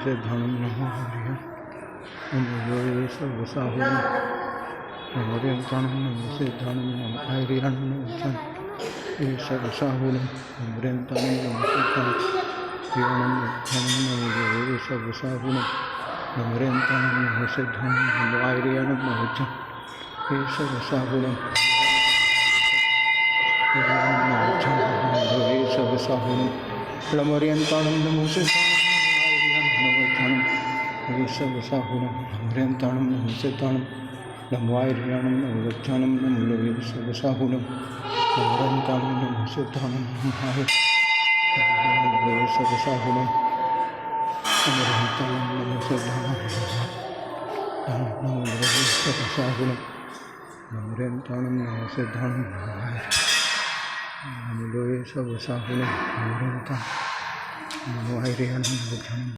सिद्धानं नमो हरिः नमो सर्वसाहुनं नमो रेन्तानं नमो सिद्धानं नमो आर्यानं नमो सर्वसाहुनं नमो रेन्तानं नमो सिद्धानं नमो सर्वसाहुनं नमो रेन्तानं नमो सिद्धानं नमो आर्यानं नमो सर्वसाहुनं सर्वसाहुनं नमो रेन्तानं नमो सिद्धानं सर्वसाहुनं नमो रेन्तानं नमो सिद्धानं नमो आर्यानं नमो गच्छानं नमो सर्वसाहुनं नमो रेन्तानं नमो सिद्धानं नमो सर्वसाहुनं नमो रेन्तानं नमो सिद्धानं नमो सर्वसाहुनं नमो रेन्तानं नमो सिद्धानं नमो सर्वसाहुनं नमो रेन्तानं नमो आर्यानं नमो गच्छानं।